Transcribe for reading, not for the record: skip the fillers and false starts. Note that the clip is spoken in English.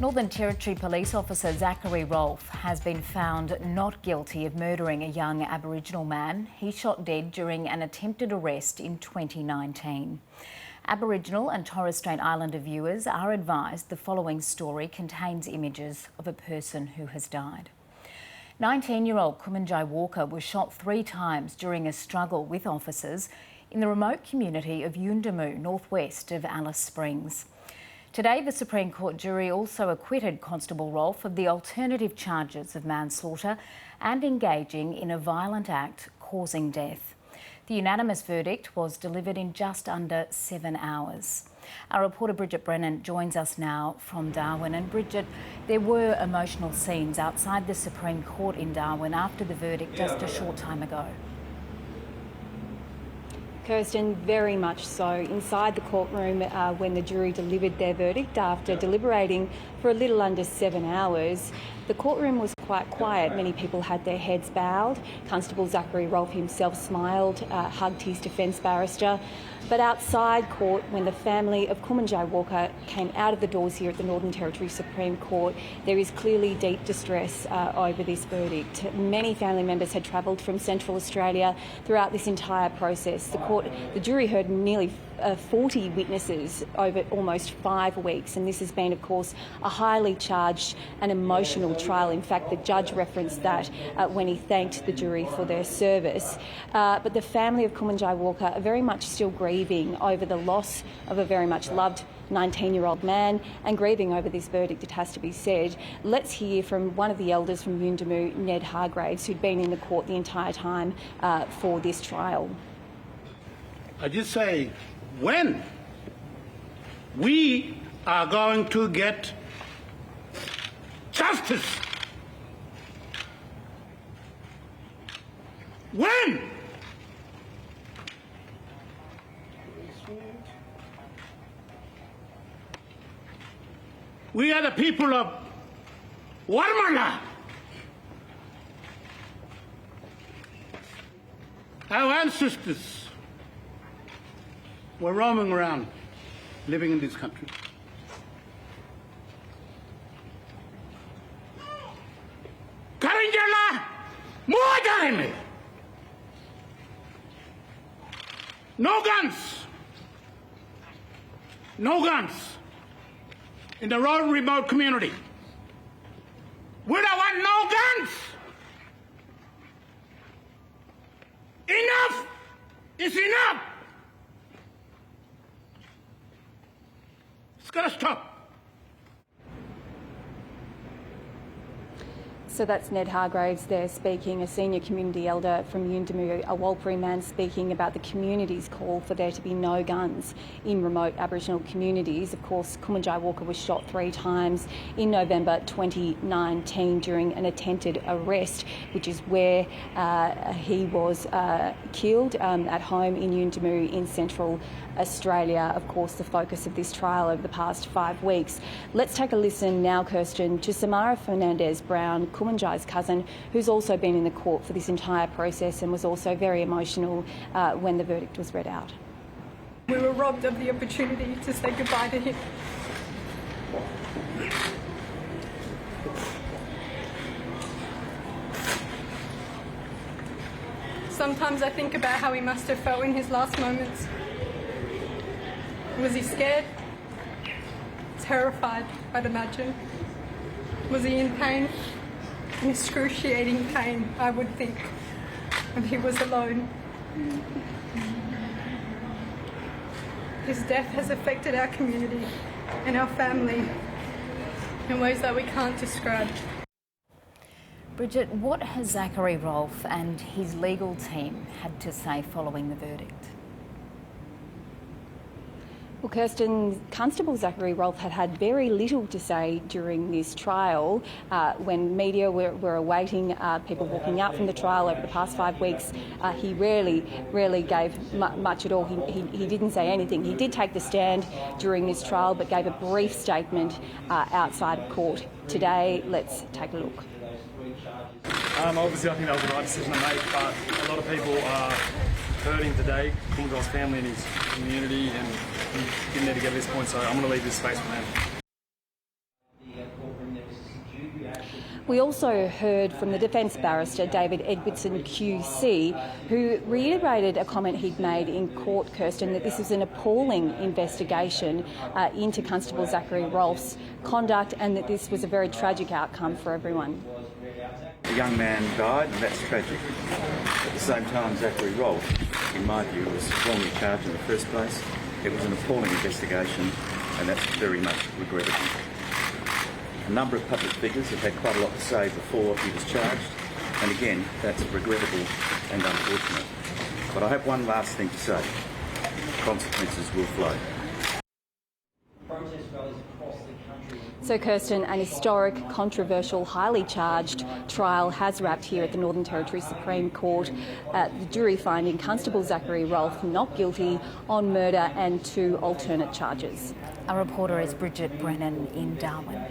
Northern Territory Police Officer Zachary Rolfe has been found not guilty of murdering a young Aboriginal man he shot dead during an attempted arrest in 2019. Aboriginal and Torres Strait Islander viewers are advised the following story contains images of a person who has died. 19-year-old Kumanjayi Walker was shot 3 times during a struggle with officers in the remote community of Yuendumu, northwest of Alice Springs. Today, the Supreme Court jury also acquitted Constable Rolfe of the alternative charges of manslaughter and engaging in a violent act causing death. The unanimous verdict was delivered in just under 7 hours. Our reporter Bridget Brennan joins us now from Darwin. And Bridget, there were emotional scenes outside the Supreme Court in Darwin after the verdict just a short time ago. Kirsten, very much so. Inside the courtroom when the jury delivered their verdict after deliberating for a little under 7 hours, the courtroom was quite quiet. Many people had their heads bowed. Constable Zachary Rolfe himself smiled, hugged his defence barrister. But outside court, when the family of Kumanjayi Walker came out of the doors here at the Northern Territory Supreme Court, there is clearly deep distress over this verdict. Many family members had travelled from Central Australia throughout this entire process. The jury heard nearly 40 witnesses over almost 5 weeks, and this has been, of course, a highly charged and emotional trial. In fact, the judge referenced that when he thanked the jury for their service. But the family of Kumanjayi Walker are very much still grieving over the loss of a very much loved 19-year-old man and grieving over this verdict, it has to be said. Let's hear from one of the elders from Yuendumu, Ned Hargraves, who'd been in the court the entire time for this trial. I just say, when we are going to get justice? When? We are the people of Warmala. Our ancestors were roaming around, living in this country. Karinjala, Muajarime. No guns. No guns in the rural remote community. We don't want no guns. Enough is enough. It's got to stop. So that's Ned Hargraves there speaking, a senior community elder from Yuendumu, a Warlpiri man speaking about the community's call for there to be no guns in remote Aboriginal communities. Of course, Kumanjayi Walker was shot 3 times in November 2019 during an attempted arrest, which is where he was killed at home in Yuendumu in Central Australia. Of course, the focus of this trial over the past 5 weeks. Let's take a listen now, Kirsten, to Samara Fernandez-Brown, Kumanjayi's cousin, who's also been in the court for this entire process and was also very emotional when the verdict was read out. We were robbed of the opportunity to say goodbye to him. Sometimes I think about how he must have felt in his last moments. Was he scared? Terrified, I'd imagine. Was he in pain? In excruciating pain, I would think. And he was alone. His death has affected our community and our family in ways that we can't describe. Bridget, what has Zachary Rolfe and his legal team had to say following the verdict? Well, Kirsten, Constable Zachary Rolfe had very little to say during this trial. When media were awaiting people walking out from the trial over the past 5 weeks, he rarely gave much at all. He didn't say anything. He did take the stand during this trial, but gave a brief statement outside of court. Today, let's take a look. Obviously, I think that was the right decision to make, but a lot of people are hurting today. Kumanjayi's family and his community, and he didn't need to get to this point, so I'm going to leave this space for them. We also heard from the defence barrister David Edwardson QC, who reiterated a comment he'd made in court, Kirsten, that this was an appalling investigation into Constable Zachary Rolfe's conduct and that this was a very tragic outcome for everyone. A young man died, and that's tragic. At the same time, Zachary Rolfe, in my view, was wrongly charged in the first place. It was an appalling investigation, and that's very much regrettable. A number of public figures have had quite a lot to say before he was charged, and again, that's regrettable and unfortunate. But I have one last thing to say. Consequences will flow. So, Kirsten, an historic, controversial, highly charged trial has wrapped here at the Northern Territory Supreme Court. The jury finding Constable Zachary Rolfe not guilty on murder and 2 alternate charges. Our reporter is Bridget Brennan in Darwin.